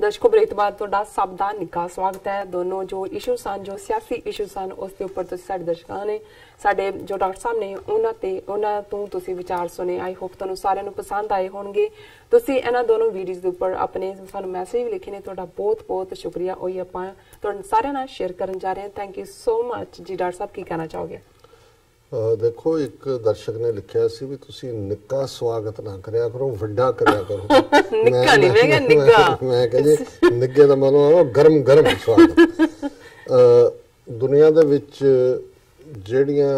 दर्शकों ब्रेक बाद ਤੁਹਾਡਾ ਸਭ ਦਾ ਨਿੱਘਾ ਸਵਾਗਤ ਹੈ। ਦੋਨੋਂ ਜੋ ਇਸ਼ੂ ਸਨ, ਜੋ ਸਿਆਸੀ ਇਸ਼ੂ ਸਨ, ਉਸ ਦੇ ਉੱਪਰ ਤੁਸੀਂ ਸਾਡੇ ਦਰਸ਼ਕਾਂ ਨੇ, ਸਾਡੇ ਜੋ ਡਾਕਟਰ ਸਾਹਿਬ ਨੇ ਉਹਨਾਂ ਤੋਂ ਤੁਸੀਂ ਵਿਚਾਰ ਸੁਣੇ। ਆਈ ਹੋਪ ਤੁਹਾਨੂੰ ਸਾਰਿਆਂ ਨੂੰ ਪਸੰਦ ਆਏ ਹੋਣਗੇ। ਤੁਸੀਂ ਇਹਨਾਂ ਦੋਨੋਂ ਵੀਡੀਓਜ਼ ਦੇ ਉੱਪਰ ਆਪਣੇ ਸਾਨੂੰ ਮੈਸੇਜ ਵੀ ਲਿਖੇ ਨੇ, ਤੁਹਾਡਾ ਬਹੁਤ ਬਹੁਤ ਸ਼ੁਕਰੀਆ। ਉਹੀ ਆਪਾਂ ਤੁਹਾਡੇ ਸਾਰਿਆਂ ਨਾਲ ਸ਼ੇਅਰ ਕਰਨ ਜਾ ਰਹੇ ਹਾਂ। ਥੈਂਕ ਯੂ ਸੋ ਮਚ ਜੀ। ਡਾਕਟਰ ਸਾਹਿਬ ਕੀ ਕਹਿਣਾ ਚਾਹੋਗੇ? देखो, एक दर्शक ने लिखा सी भी तुसी निक्का स्वागत ना करया करो, वड्डा करया करो। निक्का नहीं, मैं क्या निक्का? मैं कह जी निक्के दा मतलब गरम गरम स्वागत। दुनिया दे विच ਜਿਹੜੀਆਂ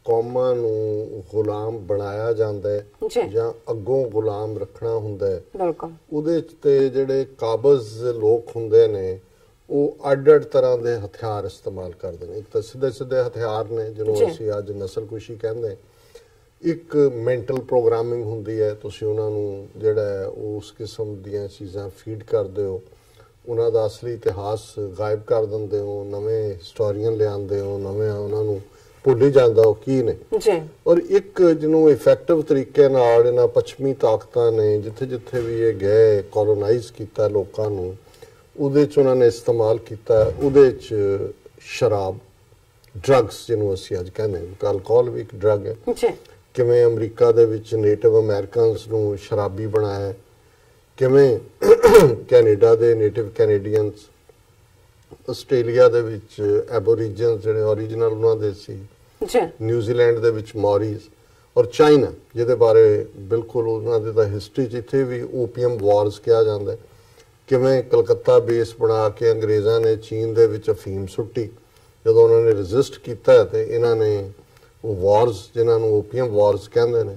ਕੌਮਾਂ ਨੂੰ ਗੁਲਾਮ ਬਣਾਇਆ ਜਾਂਦਾ ਹੈ ਜਾਂ ਅੱਗੋਂ ਗੁਲਾਮ ਰੱਖਣਾ ਹੁੰਦਾ ਹੈ, ਬਿਲਕੁਲ ਉਹਦੇ ਤੇ ਜਿਹੜੇ ਕਾਬਜ਼ ਲੋਕ ਹੁੰਦੇ ਨੇ ਉਹ ਅੱਡ-ਅੱਡ ਤਰ੍ਹਾਂ ਦੇ ਹਥਿਆਰ ਇਸਤੇਮਾਲ ਕਰਦੇ ਨੇ। ਇੱਕ ਤਾਂ ਸਿੱਧੇ ਹਥਿਆਰ ਨੇ ਜਿਹਨੂੰ ਅਸੀਂ ਅੱਜ ਨਸਲਕੁਸ਼ੀ ਕਹਿੰਦੇ। ਇੱਕ ਮੈਂਟਲ ਪ੍ਰੋਗਰਾਮਿੰਗ ਹੁੰਦੀ ਹੈ, ਤੁਸੀਂ ਉਹਨਾਂ ਨੂੰ ਜਿਹੜਾ ਉਸ ਕਿਸਮ ਦੀਆਂ ਚੀਜ਼ਾਂ ਫੀਡ ਕਰਦੇ ਹੋ, ਉਹਨਾਂ ਦਾ ਅਸਲੀ ਇਤਿਹਾਸ ਗਾਇਬ ਕਰ ਦਿੰਦੇ ਹੋ, ਨਵੇਂ ਹਿਸਟੋਰੀਅਨ ਲਿਆਉਂਦੇ ਹੋ, ਨਵੇਂ ਉਹਨਾਂ ਨੂੰ ਭੁੱਲ ਹੀ ਜਾਂਦਾ ਉਹ ਕੀ ਨੇ। ਔਰ ਇੱਕ ਜਿਹਨੂੰ ਇਫੈਕਟਿਵ ਤਰੀਕੇ ਨਾਲ ਇਹਨਾਂ ਪੱਛਮੀ ਤਾਕਤਾਂ ਨੇ ਜਿੱਥੇ ਜਿੱਥੇ ਵੀ ਇਹ ਗਏ ਕੋਲੋਨਾਈਜ਼ ਕੀਤਾ ਲੋਕਾਂ ਨੂੰ, ਉਹਦੇ 'ਚ ਉਹਨਾਂ ਨੇ ਇਸਤੇਮਾਲ ਕੀਤਾ। ਉਹਦੇ 'ਚ ਸ਼ਰਾਬ, ਡਰੱਗਸ ਜਿਹਨੂੰ ਅਸੀਂ ਅੱਜ ਕਹਿੰਦੇ, ਅਲਕੋਹਲ ਵੀ ਇੱਕ ਡਰੱਗ ਹੈ। ਕਿਵੇਂ ਅਮਰੀਕਾ ਦੇ ਵਿੱਚ ਨੇਟਿਵ ਅਮਰੀਕਨਸ ਨੂੰ ਸ਼ਰਾਬੀ ਬਣਾਇਆ, ਕਿਵੇਂ ਕੈਨੇਡਾ ਦੇ ਨੇਟਿਵ ਕੈਨੇਡੀਅਨਸ, ਆਸਟ੍ਰੇਲੀਆ ਦੇ ਵਿੱਚ ਐਬੋਰੀਜਨਸ ਜਿਹੜੇ ਓਰੀਜਨਲ ਉਹਨਾਂ ਦੇ ਸੀ, ਨਿਊਜ਼ੀਲੈਂਡ ਦੇ ਵਿੱਚ ਮੌਰੀਜ਼, ਔਰ ਚਾਈਨਾ ਜਿਹਦੇ ਬਾਰੇ ਬਿਲਕੁਲ ਉਹਨਾਂ ਦੇ ਤਾਂ ਹਿਸਟਰੀ 'ਚ ਇੱਥੇ ਵੀ ਓਪੀਅਮ ਵਾਰਸ ਕਿਹਾ ਜਾਂਦਾ। ਕਿਵੇਂ ਕਲਕੱਤਾ ਬੇਸ ਬਣਾ ਕੇ ਅੰਗਰੇਜ਼ਾਂ ਨੇ ਚੀਨ ਦੇ ਵਿੱਚ ਅਫੀਮ ਸੁੱਟੀ, ਜਦੋਂ ਉਹਨਾਂ ਨੇ ਰੈਜ਼ਿਸਟ ਕੀਤਾ ਤੇ ਇਹਨਾਂ ਨੇ ਉਹ ਵਾਰਸ ਜਿਹਨਾਂ ਨੂੰ ਓਪੀਅਮ ਵਾਰਸ ਕਹਿੰਦੇ ਨੇ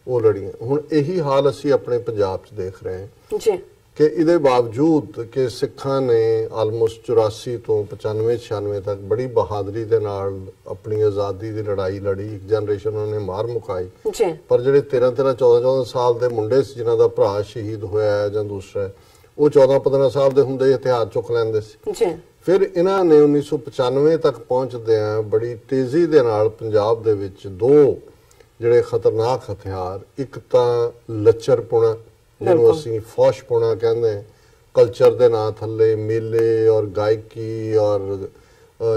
ਉਹ ਲੜੀਆਂ। ਹੁਣ ਇਹੀ ਹਾਲ ਅਸੀਂ ਆਪਣੇ ਪੰਜਾਬ 'ਚ ਦੇਖ ਰਹੇ ਹਾਂ ਕਿ ਇਹਦੇ ਬਾਵਜੂਦ ਕਿ ਸਿੱਖਾਂ ਨੇ ਆਲਮੋਸਟ 84 ਤੋਂ 95-96 ਤੱਕ ਬੜੀ ਬਹਾਦਰੀ ਦੇ ਨਾਲ ਆਪਣੀ ਆਜ਼ਾਦੀ ਦੀ ਲੜਾਈ ਲੜੀ, ਇੱਕ ਜਨਰੇਸ਼ਨ ਉਹਨਾਂ ਨੇ ਮਾਰ ਮੁਕਾਈ, ਪਰ ਜਿਹੜੇ 13-13, 14-14 ਸਾਲ ਦੇ ਮੁੰਡੇ ਸੀ ਜਿਨ੍ਹਾਂ ਦਾ ਭਰਾ ਸ਼ਹੀਦ ਹੋਇਆ ਜਾਂ ਦੂਸਰਾ, ਉਹ 14-15 ਸਾਲ ਦੇ ਹੁੰਦੇ ਹੀ ਹਥਿਆਰ ਚੁੱਕ ਲੈਂਦੇ ਸੀ। ਫਿਰ ਇਹਨਾਂ ਨੇ 1995 ਤੱਕ ਪਹੁੰਚਦਿਆਂ ਬੜੀ ਤੇਜ਼ੀ ਦੇ ਨਾਲ ਪੰਜਾਬ ਦੇ ਵਿੱਚ ਦੋ ਜਿਹੜੇ ਖਤਰਨਾਕ ਹਥਿਆਰ, ਇੱਕ ਤਾਂ ਲੱਚਰਪੁਣਾ ਜਿਹਨੂੰ ਅਸੀਂ ਫੌਸ਼ਪੁਣਾ ਕਹਿੰਦੇ, ਕਲਚਰ ਦੇ ਨਾਂ ਥੱਲੇ ਮੇਲੇ ਔਰ ਗਾਇਕੀ ਔਰ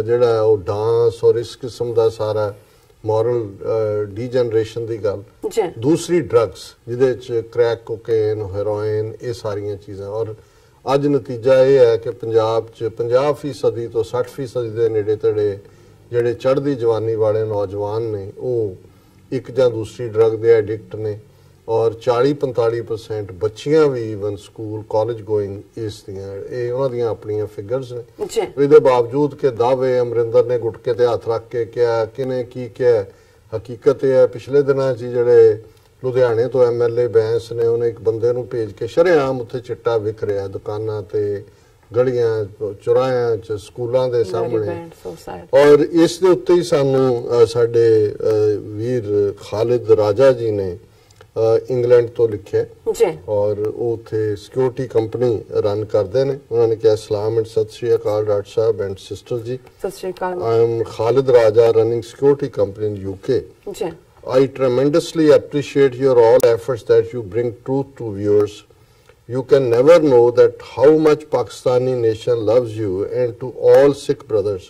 ਜਿਹੜਾ ਉਹ ਡਾਂਸ ਔਰ ਇਸ ਕਿਸਮ ਦਾ ਸਾਰਾ ਮੋਰਲ ਡੀਜਨਰੇਸ਼ਨ ਦੀ ਗੱਲ। ਦੂਸਰੀ ਡਰੱਗਸ ਜਿਹਦੇ 'ਚ ਕ੍ਰੈਕ ਕੋਕੇਨ, ਹੈਰੋਇਨ, ਇਹ ਸਾਰੀਆਂ ਚੀਜ਼ਾਂ। ਔਰ ਅੱਜ ਨਤੀਜਾ ਇਹ ਹੈ ਕਿ ਪੰਜਾਬ 'ਚ 50% ਤੋਂ 60% ਦੇ ਨੇੜੇ ਤੇੜੇ ਜਿਹੜੇ ਚੜ੍ਹਦੀ ਜਵਾਨੀ ਵਾਲੇ ਨੌਜਵਾਨ ਨੇ ਉਹ ਇੱਕ ਜਾਂ ਦੂਸਰੀ ਡਰੱਗ ਦੇ ਐਡਿਕਟ ਨੇ, ਔਰ 40-45% ਬੱਚੀਆਂ ਵੀ ਈਵਨ ਸਕੂਲ ਕਾਲਜ ਗੋਇੰਗ ਇਸ ਦੀਆਂ, ਇਹ ਉਹਨਾਂ ਦੀਆਂ ਆਪਣੀਆਂ ਫਿਗਰਸ ਨੇ। ਇਹਦੇ ਬਾਵਜੂਦ ਕਿ ਦਾਅਵੇ ਅਮਰਿੰਦਰ ਨੇ ਗੁਟਕੇ ਤੇ ਹੱਥ ਰੱਖ ਕੇ ਕਿਹਾ, ਕਿਨੇ ਕੀ ਕਿਹਾ, ਹਕੀਕਤ ਇਹ ਹੈ ਪਿਛਲੇ ਦਿਨਾਂ 'ਚ ਜਿਹੜੇ ਲੁਧਿਆਣੇ ਤੋਂ MLA ਬੈਂਸ ਨੇ, ਉਹਨੇ ਇੱਕ ਬੰਦੇ ਨੂੰ ਭੇਜ ਕੇ ਸ਼ਰੇਆਮ ਉੱਥੇ ਚਿੱਟਾ ਵਿਕ ਰਿਹਾ ਦੁਕਾਨਾਂ ਤੇ, ਗਲੀਆਂ, ਚੁਰਾਹਿਆਂ 'ਚ, ਸਕੂਲਾਂ ਦੇ ਸਾਹਮਣੇ। ਔਰ ਇਸ ਦੇ ਉੱਤੇ ਹੀ ਸਾਨੂੰ ਸਾਡੇ ਵੀਰ ਖਾਲਿਦ ਰਾਜਾ ਜੀ ਨੇ ਇੰਗਲੈਂਡ ਤੋਂ ਲਿਖਿਆ, ਔਰ ਉਹ ਉੱਥੇ ਸਿਕਿਉਰਿਟੀ ਕੰਪਨੀ ਰਨ ਕਰਦੇ ਨੇ। ਉਹਨਾਂ ਨੇ ਕਿਹਾ, ਸਲਾਮ ਐਂਡ ਸਤਿ ਸ਼੍ਰੀ ਅਕਾਲ ਡਾਕਟਰ ਸਾਹਿਬ ਐਂਡ ਸਿਸਟਰ ਜੀ, I am Khalid Raja running security company in UK. I tremendously appreciate your all efforts that you bring truth to viewers. You can never know that how much Pakistani nation loves you, and to all Sikh brothers.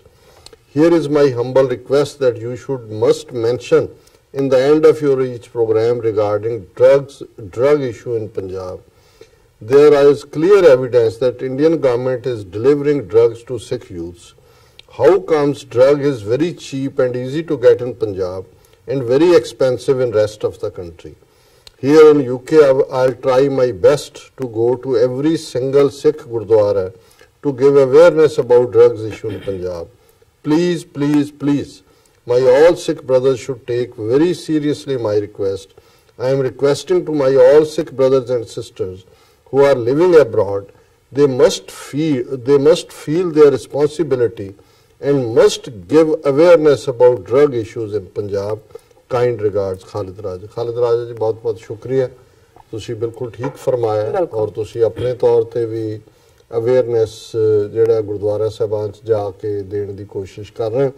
Here is my humble request that you must mention in the end of your each program regarding drug issue in Punjab. There is clear evidence that Indian government is delivering drugs to Sikh youths. How comes drug is very cheap and easy to get in Punjab and very expensive in rest of the country? Here in UK, I'll try my best to go to every single Sikh Gurdwara to give awareness about drugs issue in Punjab. Please, please, please, my all Sikh brothers should take very seriously my request. I am requesting to my all Sikh brothers and sisters who are living abroad, they must feel their responsibility and must give awareness about drug issues in Punjab. Kind regards, Khalid Raja. Khalid Raja जी बहुत बहुत शुक्रिया, तुसी बिल्कुल ठीक फरमाया, और तुसी अपने तौर ते भी ਅਵੇਅਰਨੈਸ ਜਿਹੜਾ ਗੁਰਦੁਆਰਾ ਸਾਹਿਬਾਨ 'ਚ ਜਾ ਕੇ ਦੇਣ ਦੀ ਕੋਸ਼ਿਸ਼ ਕਰ ਰਹੇ।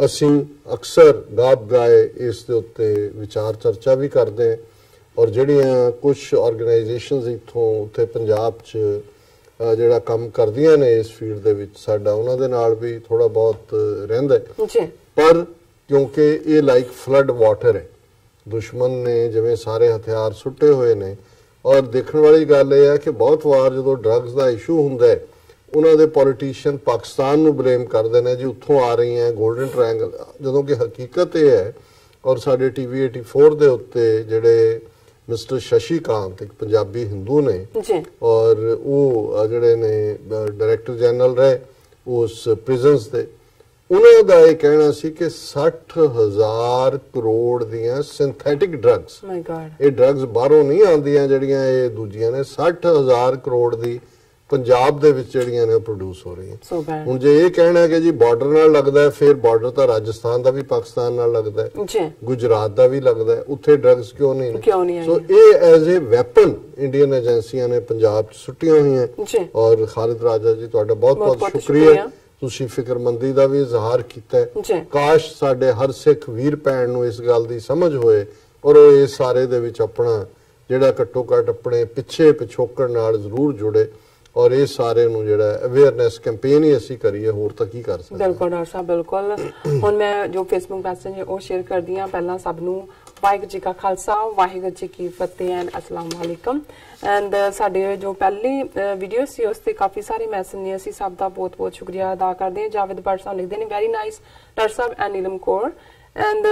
ਅਸੀਂ ਅਕਸਰ ਗਾਬ ਗਾਏ ਇਸ ਦੇ ਉੱਤੇ ਵਿਚਾਰ ਚਰਚਾ ਵੀ ਕਰਦੇ, ਔਰ ਜਿਹੜੀਆਂ ਕੁਝ ਆਰਗੇਨਾਈਜੇਸ਼ਨਸ ਇੱਥੋਂ ਉੱਥੇ ਪੰਜਾਬ 'ਚ ਜਿਹੜਾ ਕੰਮ ਕਰਦੀਆਂ ਨੇ ਇਸ ਫੀਲਡ ਦੇ ਵਿੱਚ ਸਾਡਾ ਉਹਨਾਂ ਦੇ ਨਾਲ ਵੀ ਥੋੜਾ ਬਹੁਤ ਰਹਿੰਦਾ ਜੀ। ਪਰ ਕਿਉਂਕਿ ਇਹ ਲਾਈਕ ਫਲੱਡ ਵਾਟਰ ਹੈ, ਦੁਸ਼ਮਣ ਨੇ ਜਿਵੇਂ ਸਾਰੇ ਹਥਿਆਰ ਸੁੱਟੇ ਹੋਏ ਨੇ। ਔਰ ਦੇਖਣ ਵਾਲੀ ਗੱਲ ਇਹ ਹੈ ਕਿ ਬਹੁਤ ਵਾਰ ਜਦੋਂ ਡਰੱਗਸ ਦਾ ਇਸ਼ੂ ਹੁੰਦਾ ਹੈ ਉਹਨਾਂ ਦੇ ਪੋਲੀਟੀਸ਼ੀਅਨ ਪਾਕਿਸਤਾਨ ਨੂੰ ਬਲੇਮ ਕਰਦੇ ਨੇ ਜੀ ਉੱਥੋਂ ਆ ਰਹੀਆਂ ਗੋਲਡਨ ਟ੍ਰਾਇੰਗਲ, ਜਦੋਂ ਕਿ ਹਕੀਕਤ ਇਹ ਹੈ। ਔਰ ਸਾਡੇ TV 84 ਦੇ ਉੱਤੇ ਜਿਹੜੇ ਮਿਸਟਰ ਸ਼ਸ਼ੀ ਕਾਂਤ ਇੱਕ ਪੰਜਾਬੀ ਹਿੰਦੂ ਨੇ ਔਰ ਉਹ ਜਿਹੜੇ ਨੇ ਡਾਇਰੈਕਟਰ ਜਨਰਲ ਰਹੇ ਉਸ ਪ੍ਰਿਜ਼ਨਸ ਦੇ, ਉਹਨਾਂ ਦਾ ਇਹ ਕਹਿਣਾ ਸੀ ਕਿ 60,000 ਕਰੋੜ ਦੀਆਂ ਸਿੰਥੈਟਿਕ ਡਰੱਗਸ, ਇਹ ਡਰੱਗਸ ਬਾਹਰੋਂ ਨਹੀਂ ਆਉਂਦੀਆਂ ਜਿਹੜੀਆਂ ਇਹ ਦੂਜੀਆਂ ਨੇ, 60,000 ਕਰੋੜ ਦੀ ਪੰਜਾਬ ਦੇ ਵਿੱਚ ਜਿਹੜੀਆਂ ਨੇ ਪ੍ਰੋਡਿਊਸ ਹੋ ਰਹੀਆਂ। ਹੁਣ ਜੇ ਇਹ ਕਹਿਣਾ ਕਿ ਜੀ ਬਾਰਡਰ ਨਾਲ ਲੱਗਦਾ ਹੈ, ਫਿਰ ਬਾਰਡਰ ਤਾਂ ਰਾਜਸਥਾਨ ਦਾ ਵੀ ਪਾਕਿਸਤਾਨ ਨਾਲ ਲੱਗਦਾ ਹੈ, ਗੁਜਰਾਤ ਦਾ ਵੀ ਲੱਗਦਾ ਹੈ, ਉੱਥੇ ਡਰੱਗਸ ਕਿਉਂ ਨਹੀਂ? ਸੋ ਇਹ ਐਜ਼ ਏ ਵੈਪਨ ਇੰਡੀਅਨ ਏਜੰਸੀਆਂ ਨੇ ਪੰਜਾਬ 'ਚ ਸੁੱਟੀਆਂ ਹੋਈਆਂ। ਔਰ ਖਾਲਿਦ ਰਾਜਾ ਜੀ ਤੁਹਾਡਾ ਬਹੁਤ ਬਹੁਤ ਸ਼ੁਕਰੀਆ, ਤੁਸੀਂ ਫਿਕਰਮੰਦੀ ਦਾ ਵੀ ਇਜ਼ਹਾਰ ਕੀਤਾ। ਕਾਸ਼ ਸਾਡੇ ਹਰ ਸਿੱਖ ਵੀਰ ਭੈਣ ਨੂੰ ਇਸ ਗੱਲ ਦੀ ਸਮਝ ਹੋਏ ਔਰ ਉਹ ਇਸ ਸਾਰੇ ਦੇ ਵਿੱਚ ਆਪਣਾ ਜਿਹੜਾ ਘੱਟੋ ਘੱਟ ਆਪਣੇ ਪਿੱਛੇ ਪਿਛੋਕੜ ਨਾਲ ਜ਼ਰੂਰ ਜੁੜੇ ਔਰ ਇਹ ਸਾਰੇ ਨੂੰ ਜਿਹੜਾ ਅਵੇਅਰਨੈਸ ਕੈਂਪੇਨ ਹੀ ਅਸੀਂ ਕਰੀਏ, ਹੋਰ ਤਾਂ ਕੀ ਕਰ ਸਕਦੇ। ਬਿਲਕੁਲ ਡਾਕਟਰ ਸਾਹਿਬ, ਬਿਲਕੁਲ। ਹੁਣ ਮੈਂ ਜੋ ਫੇਸਬੁੱਕ ਮੈਸੇਜ ਹੈ ਉਹ ਸ਼ੇਅਰ ਕਰਦੀ ਹਾਂ। ਪਹਿਲਾਂ ਸਭ ਨੂੰ ਵਾਹਿਗੁਰੂ ਜੀ ਕਾ ਖਾਲਸਾ, ਵਾਹਿਗੁਰੂ ਜੀ ਕੀ ਫਤਿਹ ਐਂਡ ਅਸਲਾਮ ਵਾਲੇਕਮ। ਐਂਡ ਸਾਡੇ ਜੋ ਪਹਿਲੀ ਵੀਡੀਓ ਸੀ ਉਸ ਤੇ ਕਾਫੀ ਸਾਰੇ ਮੈਸੇਜ ਨੇ, ਅਸੀਂ ਸਭ ਦਾ ਬਹੁਤ ਬਹੁਤ ਸ਼ੁਕਰੀਆ ਅਦਾ ਕਰਦੇ ਹਾਂ। ਜਾਵੇਦ ਭੱਟ ਸਾਹਿਬ ਲਿਖਦੇ ਨੇ very nice doctor Sahib and Neelam Kaur. And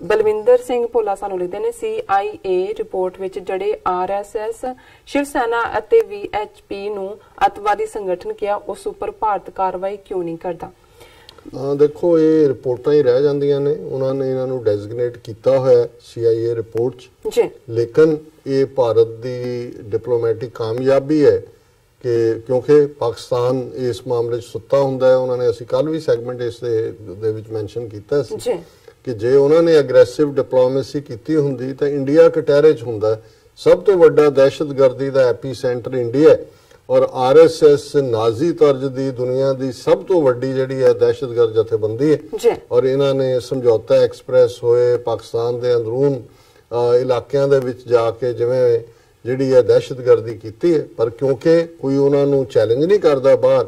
Balwinder Singh Bhola ਸਾਨੂੰ ਲਿਖਦੇ ਨੇ CIA ਰਿਪੋਰਟ ਵਿੱਚ ਜਿਹੜੇ RSS, ਸ਼ਿਵ ਸੈਨਾ ਅਤੇ VHP ਨੂੰ ਅੱਤਵਾਦੀ ਸੰਗਠਨ ਕਿਹਾ, ਉਸ ਉੱਪਰ ਭਾਰਤ ਕਾਰਵਾਈ ਕਿਉਂ ਨਹੀਂ ਕਰਦਾ? ਦੇਖੋ ਇਹ ਰਿਪੋਰਟਾਂ ਹੀ ਰਹਿ ਜਾਂਦੀਆਂ ਨੇ, ਉਹਨਾਂ ਨੇ ਇਹਨਾਂ ਨੂੰ ਡੈਜ਼ਿਗਨੇਟ ਕੀਤਾ ਹੋਇਆ CIA ਰਿਪੋਰਟ 'ਚ, ਲੇਕਿਨ ਇਹ ਭਾਰਤ ਦੀ ਡਿਪਲੋਮੈਟਿਕ ਕਾਮਯਾਬੀ ਹੈ ਕਿ ਕਿਉਂਕਿ ਪਾਕਿਸਤਾਨ ਇਸ ਮਾਮਲੇ 'ਚ ਸੁੱਤਾ ਹੁੰਦਾ ਹੈ। ਉਹਨਾਂ ਨੇ, ਅਸੀਂ ਕੱਲ ਵੀ ਸੈਗਮੈਂਟ ਇਸ ਦੇ ਵਿੱਚ ਮੈਂਸ਼ਨ ਕੀਤਾ ਸੀ ਕਿ ਜੇ ਉਹਨਾਂ ਨੇ ਅਗਰੈਸਿਵ ਡਿਪਲੋਮੇਸੀ ਕੀਤੀ ਹੁੰਦੀ ਤਾਂ ਇੰਡੀਆ ਕਟਹਿਰੇ 'ਚ ਹੁੰਦਾ। ਸਭ ਤੋਂ ਵੱਡਾ ਦਹਿਸ਼ਤਗਰਦੀ ਦਾ ਐਪੀ ਸੈਂਟਰ ਇੰਡੀਆ ਹੈ ਔਰ RSS ਨਾਜ਼ੀ ਤਰਜ਼ ਦੀ ਦੁਨੀਆ ਦੀ ਸਭ ਤੋਂ ਵੱਡੀ ਜਿਹੜੀ ਹੈ ਦਹਿਸ਼ਤਗਰਦ ਜਥੇਬੰਦੀ ਹੈ। ਔਰ ਇਹਨਾਂ ਨੇ ਸਮਝੌਤਾ ਐਕਸਪ੍ਰੈਸ ਹੋਏ ਪਾਕਿਸਤਾਨ ਦੇ ਅੰਦਰੂਨ ਇਲਾਕਿਆਂ ਦੇ ਵਿੱਚ ਜਾ ਕੇ ਜਿਵੇਂ ਜਿਹੜੀ ਹੈ ਦਹਿਸ਼ਤਗਰਦੀ ਕੀਤੀ ਹੈ, ਪਰ ਕਿਉਂਕਿ ਕੋਈ ਉਹਨਾਂ ਨੂੰ ਚੈਲੰਜ ਨਹੀਂ ਕਰਦਾ ਬਾਹਰ,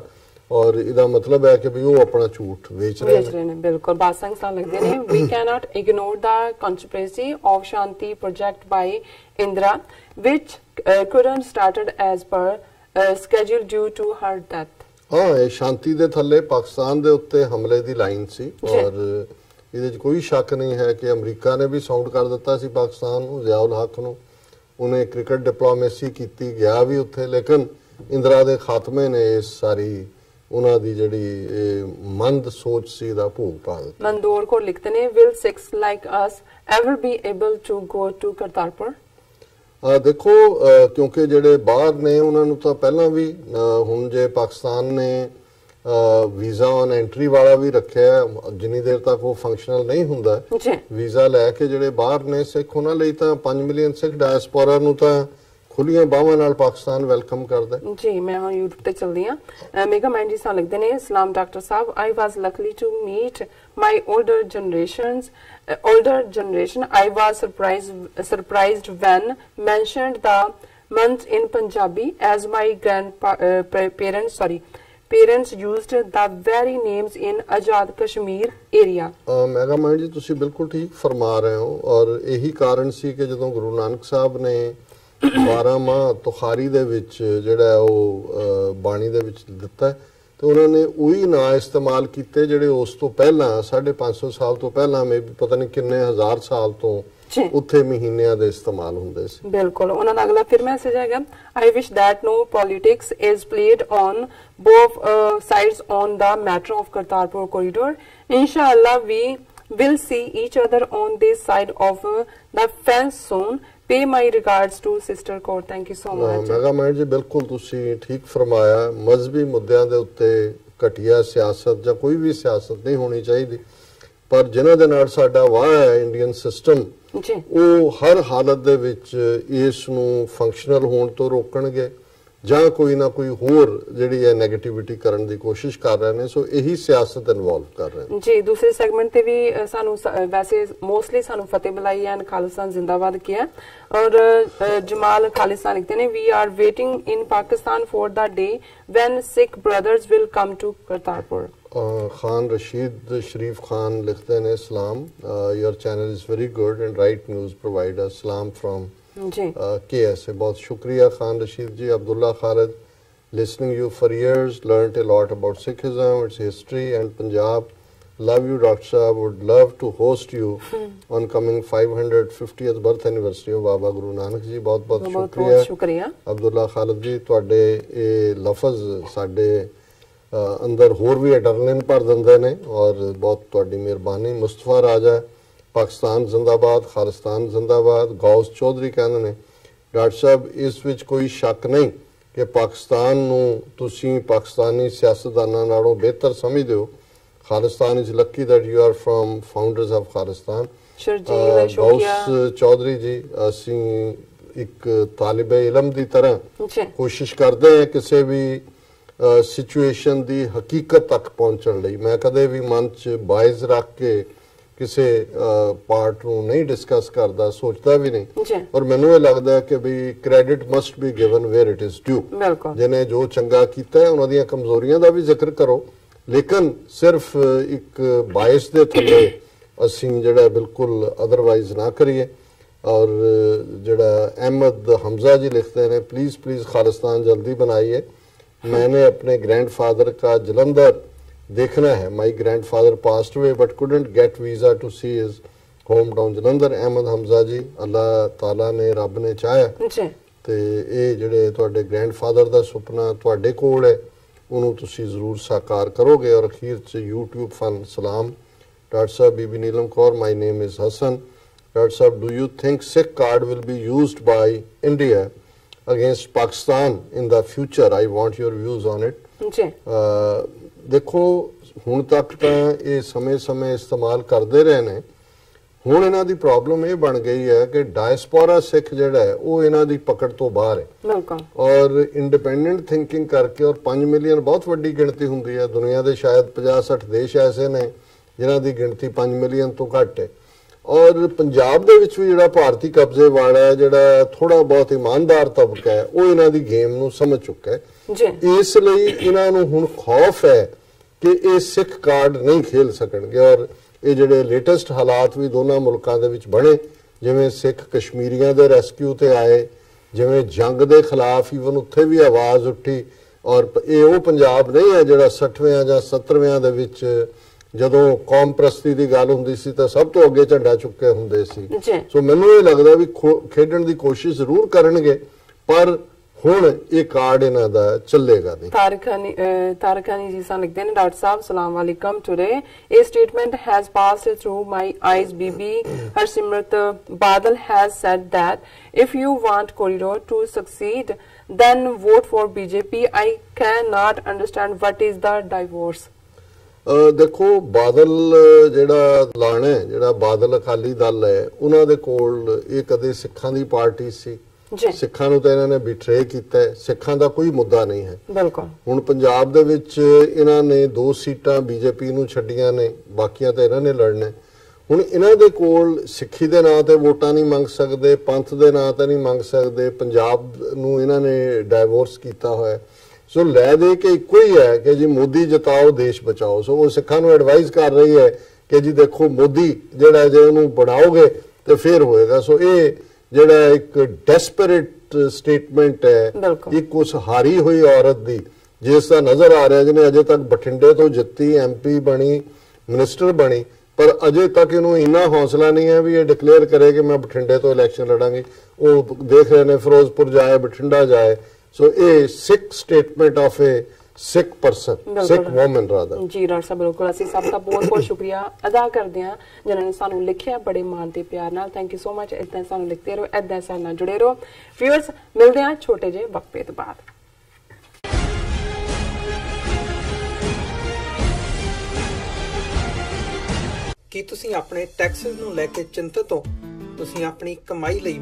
ਔਰ ਇਹਦਾ ਮਤਲਬ ਹੈ ਕਿ ਵੀ ਉਹ ਆਪਣਾ ਝੂਠ ਵੇਚ ਰਹੇ ਨੇ। ਬਿਲਕੁਲ ਬਾਦਸ਼ਾਹ ਸਾਹਿਬ ਲਿਖਦੇ ਨੇ we cannot ignore the conspiracy of Shanti project by Indira which couldn't started as per schedule due to her death। ਹਾਂ, ਇਹ ਸ਼ਾਂਤੀ ਦੇ ਥੱਲੇ ਪਾਕਿਸਤਾਨ ਦੇ ਉੱਤੇ ਹਮਲੇ ਦੀ ਲਾਈਨ ਸੀ ਔਰ ਇਹਦੇ 'ਚ ਕੋਈ ਸ਼ੱਕ ਨਹੀਂ ਹੈ ਕਿ ਅਮਰੀਕਾ ਨੇ ਵੀ ਸਾਊਂਡ ਕਰ ਦਿੱਤਾ ਸੀ ਪਾਕਿਸਤਾਨ ਨੂੰ, ਜ਼ਿਆਉਲ ਹੱਕ ਨੂੰ। ਉਹਨੇ ਕ੍ਰਿਕਟ ਡਿਪਲੋਮੇਸੀ ਕੀਤੀ, ਗਿਆ ਵੀ ਉੱਥੇ, ਲੇਕਿਨ ਇੰਦਰਾ ਦੇ ਖਾਤਮੇ ਨੇ ਇਸ ਸਾਰੀ ਉਹਨਾਂ ਦੀ ਜਿਹੜੀ ਮੰਦ ਸੋਚ ਸੀ ਦਾ ਭੋਗ ਪਾ ਦਿੱਤਾ। ਮਨਦੌਰ ਕੋ ਲਿਖਦੇ ਨੇ will Sikhs like us ever be able to go to Kartarpur? ਦੇਖੋ ਕਿਉਂਕਿ ਜਿਹੜੇ ਬਾਹਰ ਨੇ ਉਹਨਾਂ ਨੂੰ ਤਾਂ ਪਹਿਲਾਂ ਵੀ, ਹੁਣ ਜੇ ਪਾਕਿਸਤਾਨ ਨੇ ਵੀਜ਼ਾ ਔਨ ਐਂਟਰੀ ਵਾਲਾ ਵੀ ਰੱਖਿਆ, ਜਿੰਨੀ ਦੇਰ ਤੱਕ ਉਹ ਫੰਕਸ਼ਨਲ ਨਹੀਂ ਹੁੰਦਾ ਵੀਜ਼ਾ ਲੈ ਕੇ ਜਿਹੜੇ ਬਾਹਰ ਨੇ ਸਿੱਖ, ਉਹਨਾਂ ਲਈ ਤਾਂ 5 ਮਿਲੀਅਨ ਸਿੱਖ ਡਾਇਸਪੋਰਾ ਨੂੰ ਤਾਂ ਖੁੱਲੀਆਂ ਬਾਹਾਂ ਨਾਲ ਪਾਕਿਸਤਾਨ ਵੈਲਕਮ ਕਰਦਾ ਜੀ। ਮੈਂ ਹੁਣ YouTube ਤੇ ਚੱਲਦੀ ਹਾਂ। ਮੇਗਾ ਮਾਈਂਡ ਜੀ ਸਾਨੂੰ ਲਿਖਦੇ ਨੇ ਸਲਾਮ doctor Sahib, I was lucky to meet my older generation. I was surprised when mentioned the month in Punjabi as my parents used the very names in Azad Kashmir area। Mega mind ਜੀ ਤੁਸੀਂ ਬਿਲਕੁਲ ਠੀਕ ਫਰਮਾ ਰਹੇ ਹੋ ਔਰ ਇਹੀ ਕਾਰਨ ਸੀ ਕਿ ਜਦੋਂ ਗੁਰੂ ਨਾਨਕ ਸਾਹਿਬ ਨੇ 12 ਮਾਹ ਤੁਖਾਰੀ ਦੇ ਵਿੱਚ ਜਿਹੜਾ ਉਹ ਬਾਣੀ ਦੇ ਵਿੱਚ ਦਿੱਤਾ ਤੇ ਉਹਨਾਂ ਨੇ ਉਹੀ ਨਾਂ ਇਸਤੇਮਾਲ ਕੀਤੇ ਜਿਹੜੇ ਉਸ ਤੋਂ ਪਹਿਲਾਂ 550 ਸਾਲ ਤੋਂ ਪਹਿਲਾਂ ਮੈਂ ਪਤਾ ਨਹੀਂ ਕਿੰਨੇ ਹਜ਼ਾਰ ਸਾਲ ਤੋਂ ਉੱਥੇ ਮਹੀਨਿਆਂ ਦੇ ਇਸਤੇਮਾਲ ਹੁੰਦੇ ਸੀ। ਬਿਲਕੁਲ। ਉਹਨਾਂ ਦਾ ਅਗਲਾ ਫਿਰ ਮੈਸੇਜ ਹੈਗਾ I wish that no politics is played on both sides on the matter of Kartarpur corridor. Inshallah we will see each other on this side of the fence soon. Pay my regards to sister Kaur. Thank you so much। Mega mind ਜੀ ਬਿਲਕੁਲ ਤੁਸੀਂ ਠੀਕ ਫਰਮਾਇਆ। ਮਜ਼ਹਬੀ ਮੁੱਦਿਆਂ ਦੇ ਉੱਤੇ ਘਟੀਆ ਸਿਆਸਤ ਜਾਂ ਕੋਈ ਵੀ ਸਿਆਸਤ ਨਹੀਂ ਹੋਣੀ ਚਾਹੀਦੀ, ਪਰ ਜਿਨ੍ਹਾਂ ਦੇ ਨਾਲ ਸਾਡਾ ਵਾਹ ਹੈ ਇੰਡੀਅਨ ਸਿਸਟਮ, ਉਹ ਹਰ ਹਾਲਤ ਦੇ ਵਿੱਚ ਇਸ ਨੂੰ ਫੰਕਸ਼ਨਲ ਹੋਣ ਤੋਂ ਰੋਕਣਗੇ ਜਾਂ ਕੋਈ ਨਾ ਕੋਈ ਹੋਰ ਜਿਹੜੀ ਹੈ ਨੈਗੇਟਿਵਿਟੀ ਕਰਨ ਦੀ ਕੋਸ਼ਿਸ਼ ਕਰ ਰਹੇ ਨੇ। ਸੋ ਇਹੀ ਸਿਆਸਤ ਇਨਵੋਲਵ ਕਰ ਰਹੇ ਨੇ ਜੀ। ਦੂਸਰੇ ਸੈਗਮੈਂਟ ਤੇ ਵੀ ਸਾਨੂੰ ਵੈਸੇ ਮੋਸਟਲੀ ਸਾਨੂੰ ਫਤਿਹ ਬੁਲਾਈ ਐਂਡ ਖਾਲਿਸਤਾਨ ਜ਼ਿੰਦਾਬਾਦ ਕਿਹਾ। ਔਰ ਜਮਾਲ ਖਾਲਿਸਤਾਨ ਲਿਖते ਨੇ we are waiting in Pakistan for the day when Sikh brothers will come to Kartarpur. Khan Rashid Sharif Khan लिखते हैं सलाम, your channel is very good and right news provider, सलाम फ्रॉम KSA। बहुत शुक्रिया खान रशीद जी। Abdullah Khalid, listening you for years, learned a lot about Sikhism, its history and Punjab. Love you Dr. Saab, would love to host you on coming 550th birth anniversary of Baba Guru Nanak ji। बहुत बहुत शुक्रिया अब्दुल्ला खालिद जी। ਤੁਹਾਡੇ ਇਹ ਲਫ਼ਜ਼ ਸਾਡੇ ਅੰਦਰ ਹੋਰ ਵੀ ਐਡਰਨਲਿਨ ਭਰ ਦਿੰਦੇ ਨੇ ਔਰ ਬਹੁਤ ਤੁਹਾਡੀ ਮਿਹਰਬਾਨੀ। ਮੁਸਤਫਾ ਰਾਜਾ, ਪਾਕਿਸਤਾਨ ਜ਼ਿੰਦਾਬਾਦ, ਖਾਲਿਸਤਾਨ ਜ਼ਿੰਦਾਬਾਦ। ਗੌਸ ਚੌਧਰੀ ਕਹਿੰਦੇ ਨੇ ਡਾਕਟਰ ਸਾਹਿਬ ਇਸ ਵਿੱਚ ਕੋਈ ਸ਼ੱਕ ਨਹੀਂ ਕਿ ਪਾਕਿਸਤਾਨ ਨੂੰ ਤੁਸੀਂ ਪਾਕਿਸਤਾਨੀ ਸਿਆਸਤਦਾਨਾਂ ਨਾਲੋਂ ਬਿਹਤਰ ਸਮਝਦੇ ਹੋ। Khalistan is Lucky that you are from founders of Khalistan. Ghaus Chaudhary ਜੀ, ਅਸੀਂ ਇੱਕ ਤਾਲਿਬੇ ਇਲਮ ਦੀ ਤਰ੍ਹਾਂ ਕੋਸ਼ਿਸ਼ ਕਰਦੇ ਹਾਂ ਕਿਸੇ ਵੀ ਸਿਚੁਏਸ਼ਨ ਦੀ ਹਕੀਕਤ ਤੱਕ ਪਹੁੰਚਣ ਲਈ। ਮੈਂ ਕਦੇ ਵੀ ਮਨ 'ਚ ਬਾਇਜ਼ ਰੱਖ ਕੇ ਕਿਸੇ ਪਾਰਟ ਨੂੰ ਨਹੀਂ ਡਿਸਕਸ ਕਰਦਾ, ਸੋਚਦਾ ਵੀ ਨਹੀਂ। ਔਰ ਮੈਨੂੰ ਇਹ ਲੱਗਦਾ ਹੈ ਕਿ ਵੀ credit must be given where it is due. ਜਿਹਨੇ ਜੋ ਚੰਗਾ ਕੀਤਾ ਹੈ ਉਹਨਾਂ ਦੀਆਂ ਕਮਜ਼ੋਰੀਆਂ ਦਾ ਵੀ ਜ਼ਿਕਰ ਕਰੋ, ਲੇਕਿਨ ਸਿਰਫ ਇੱਕ ਬਾਇਸ ਦੇ ਥੱਲੇ ਅਸੀਂ ਜਿਹੜਾ ਬਿਲਕੁਲ ਅਦਰਵਾਈਜ਼ ਨਾ ਕਰੀਏ। और जड़ा अहमद हमजा जी लिखते हैं प्लीज़ प्लीज़ खालिस्तान जल्दी बनाइए, मैंने अपने ग्रैंडफादर का जलंधर देखना है। My grandfather passed away but couldn't get visa to see his home town Jalandhar. Ahmad Hamza ji, अल्लाह ताला ने रब ने चाहया ते ये जिहड़े तुहाडे ग्रैंडफादर दा सुपना तुहाडे कोल है उहनूं तुसीं जरूर साकार करोगे। और अखीर च यूट्यूब फन सलाम डॉक्टर साहब, Bibi Neelam Kaur, my name is Hasan. Dr. Saab, do you think Sikh card will be used by India against Pakistan in the future? I want your views on it. देखो ਹੁਣ ਤੱਕ ਤਾਂ ਇਹ ਸਮੇਂ-ਸਮੇਂ ਇਸਤੇਮਾਲ ਕਰਦੇ ਰਹੇ ਨੇ। ਹੁਣ ਇਹਨਾਂ ਦੀ ਪ੍ਰੋਬਲਮ ਇਹ ਬਣ ਗਈ ਹੈ ਕਿ ਡਾਇਸਪੋਰਾ ਸਿੱਖ ਜਿਹੜਾ ਹੈ ਉਹ ਇਹਨਾਂ ਦੀ ਪਕੜ ਤੋਂ ਬਾਹਰ ਹੈ। ਬਿਲਕੁਲ। ਔਰ ਇੰਡੀਪੈਂਡੈਂਟ ਥਿੰਕਿੰਗ ਕਰਕੇ, ਔਰ 5 ਮਿਲੀਅਨ ਬਹੁਤ ਵੱਡੀ ਗਿਣਤੀ ਹੁੰਦੀ ਹੈ। ਦੁਨੀਆ ਦੇ ਸ਼ਾਇਦ 50-60 ਦੇਸ਼ ਐਸੇ ਨੇ ਜਿਨ੍ਹਾਂ ਦੀ ਗਿਣਤੀ 5 ਮਿਲੀਅਨ ਤੋਂ ਘੱਟ ਹੈ। ਔਰ ਪੰਜਾਬ ਦੇ ਵਿੱਚ ਵੀ ਜਿਹੜਾ ਭਾਰਤੀ ਕਬਜ਼ੇ ਵਾਲਾ ਹੈ, ਜਿਹੜਾ ਥੋੜਾ ਬਹੁਤ ਇਮਾਨਦਾਰ ਤਬਕਾ ਹੈ, ਉਹ ਇਹਨਾਂ ਦੀ ਗੇਮ ਨੂੰ ਸਮਝ ਚੁੱਕਾ ਹੈ। ਇਸ ਲਈ ਇਹਨਾਂ ਨੂੰ ਹੁਣ ਖੌਫ ਹੈ ਕਿ ਇਹ ਸਿੱਖ ਕਾਰਡ ਨਹੀਂ ਖੇਲ ਸਕਣਗੇ। ਔਰ ਇਹ ਜਿਹੜੇ ਲੇਟੈਸਟ ਹਾਲਾਤ ਵੀ ਦੋਨਾਂ ਮੁਲਕਾਂ ਦੇ ਵਿੱਚ ਬਣੇ, ਜਿਵੇਂ ਸਿੱਖ ਕਸ਼ਮੀਰੀਆਂ ਦੇ ਰੈਸਕਿਊ ਤੇ ਆਏ, ਜਿਵੇਂ ਜੰਗ ਦੇ ਖਿਲਾਫ ਈਵਨ ਉੱਥੇ ਵੀ ਆਵਾਜ਼ ਉੱਠੀ। ਔਰ ਇਹ ਉਹ ਪੰਜਾਬ ਨਹੀਂ ਹੈ ਜਿਹੜਾ 60ਵੇਂ ਜਾਂ 70ਵੇਂ ਦੇ ਵਿੱਚ ਜਦੋਂ ਕੌਮ ਪ੍ਰਸਤੀ ਦੀ ਗੱਲ ਹੁੰਦੀ ਸੀ ਤਾਂ ਸਭ ਤੋਂ ਅੱਗੇ ਝੰਡਾ ਚੁੱਕੇ ਹੁੰਦੇ ਸੀ। ਸੋ ਮੈਨੂੰ ਇਹ ਲੱਗਦਾ ਵੀ ਖੇਡਣ ਦੀ ਕੋਸ਼ਿਸ਼ ਜ਼ਰੂਰ ਕਰਨਗੇ, ਪਰ ਹੁਣ ਇਹ ਕਾਰਡ ਇਹਨਾਂ ਦਾ ਚੱਲੇਗਾ ਨਹੀਂ। ਤਾਰਕਾਨੀ ਜੀ ਸਾਨੂੰ ਲਿਖਦੇ ਨੇ ਡਾਕਟਰ ਸਾਹਿਬ ਸਲਾਮ ਵਾਲੇਕਮ, today a statement has passed through my eyes. Bibi Harsimrat Badal has said that if you want corridor to succeed then vote for BJP. I cannot understand what is the divorce. देखो बादल ਜਿਹੜਾ ਲਾਣਾ ਹੈ, ਜਿਹੜਾ ਬਾਦਲ ਅਕਾਲੀ ਦਲ ਹੈ, ਉਹਨਾਂ ਦੇ ਕੋਲ ਇਹ ਕਦੇ ਸਿੱਖਾਂ ਦੀ ਪਾਰਟੀ ਸੀ। ਸਿੱਖਾਂ ਨੂੰ ਤਾਂ ਇਹਨਾਂ ਨੇ ਬਿਟਰੇ ਕੀਤਾ ਹੈ। ਸਿੱਖਾਂ ਦਾ ਕੋਈ ਮੁੱਦਾ ਨਹੀਂ ਹੈ। ਬਿਲਕੁਲ। ਹੁਣ ਪੰਜਾਬ ਦੇ ਵਿੱਚ ਇਹਨਾਂ ਨੇ 2 ਸੀਟਾਂ ਬੀਜੇਪੀ ਨੂੰ ਛੱਡੀਆਂ ਨੇ, ਬਾਕੀਆਂ ਤਾਂ ਇਹਨਾਂ ਨੇ ਲੜਨਾ। ਹੁਣ ਇਹਨਾਂ ਦੇ ਕੋਲ ਸਿੱਖੀ ਦੇ ਨਾਂ ਤੇ ਵੋਟਾਂ ਨਹੀਂ ਮੰਗ ਸਕਦੇ, ਪੰਥ ਦੇ ਨਾਂ ਤੇ ਨਹੀਂ ਮੰਗ ਸਕਦੇ। ਪੰਜਾਬ ਨੂੰ ਇਹਨਾਂ ਨੇ ਡਾਈਵੋਰਸ ਕੀਤਾ ਹੋਇਆ। ਸੋ ਲੈ ਦੇ ਕੇ ਇੱਕੋ ਹੀ ਹੈ ਕਿ ਜੀ ਮੋਦੀ ਜਿਤਾਓ ਦੇਸ਼ ਬਚਾਓ। ਸੋ ਉਹ ਸਿੱਖਾਂ ਨੂੰ ਐਡਵਾਈਸ ਕਰ ਰਹੀ ਹੈ ਕਿ ਜੀ ਦੇਖੋ ਮੋਦੀ ਜਿਹੜਾ ਜੇ ਉਹਨੂੰ ਬਣਾਓਗੇ ਤੇ ਫਿਰ ਹੋਏਗਾ। ਸੋ ਇਹ ਜਿਹੜਾ ਇੱਕ ਡੈਸਪਰੇਟ ਸਟੇਟਮੈਂਟ ਹੈ ਇੱਕ ਉਸ ਹਾਰੀ ਹੋਈ ਔਰਤ ਦੀ, ਜਿਸ ਦਾ ਨਜ਼ਰ ਆ ਰਿਹਾ ਜਿਹਨੇ ਅਜੇ ਤੱਕ ਬਠਿੰਡੇ ਤੋਂ ਜਿੱਤੀ, MP ਬਣੀ, ਮਿਨਿਸਟਰ ਬਣੀ, ਪਰ ਅਜੇ ਤੱਕ ਇਹਨੂੰ ਇੰਨਾ ਹੌਸਲਾ ਨਹੀਂ ਹੈ ਵੀ ਇਹ ਡਿਕਲੇਅਰ ਕਰੇ ਕਿ ਮੈਂ ਬਠਿੰਡੇ ਤੋਂ ਇਲੈਕਸ਼ਨ ਲੜਾਂਗੀ। ਉਹ ਦੇਖ ਰਹੇ ਨੇ ਫਿਰੋਜ਼ਪੁਰ ਜਾਏ, ਬਠਿੰਡਾ ਜਾਏ। So a sick statement of a sick person, sick woman rather. Ji doctor साहब बिल्कुल ਅਸੀਂ ਸਭ ਦਾ ਬਹੁਤ ਸ਼ੁਕਰੀਆ ਅਦਾ ਕਰਦੇ ਹਾਂ ਜਿਨ੍ਹਾਂ ਨੇ ਸਾਨੂੰ ਲਿਖਿਆ ਬੜੇ ਮਾਣ ਤੇ ਪਿਆਰ ਨਾਲ। Thank you so much. ਇਦਾਂ ਸਾਨੂੰ ਲਿਖਦੇ ਰਹੋ, ਇਦਾਂ ਸਾਡੇ ਨਾਲ ਜੁੜੇ ਰਹੋ। ਵਿਊਅਰਸ ਮਿਲਦੇ ਹਾਂ ਛੋਟੇ ਜਿਹੇ ਵਕਫੇ ਤੋਂ ਬਾਅਦ। ਕੀ ਤੁਸੀਂ ਆਪਣੇ ਟੈਕਸਸ ਨੂੰ ਲੈ ਕੇ ਚਿੰਤਤ ਹੋ? ਤੁਸੀਂ ਆਪਣੀ ਕਮਾਈ ਲਈ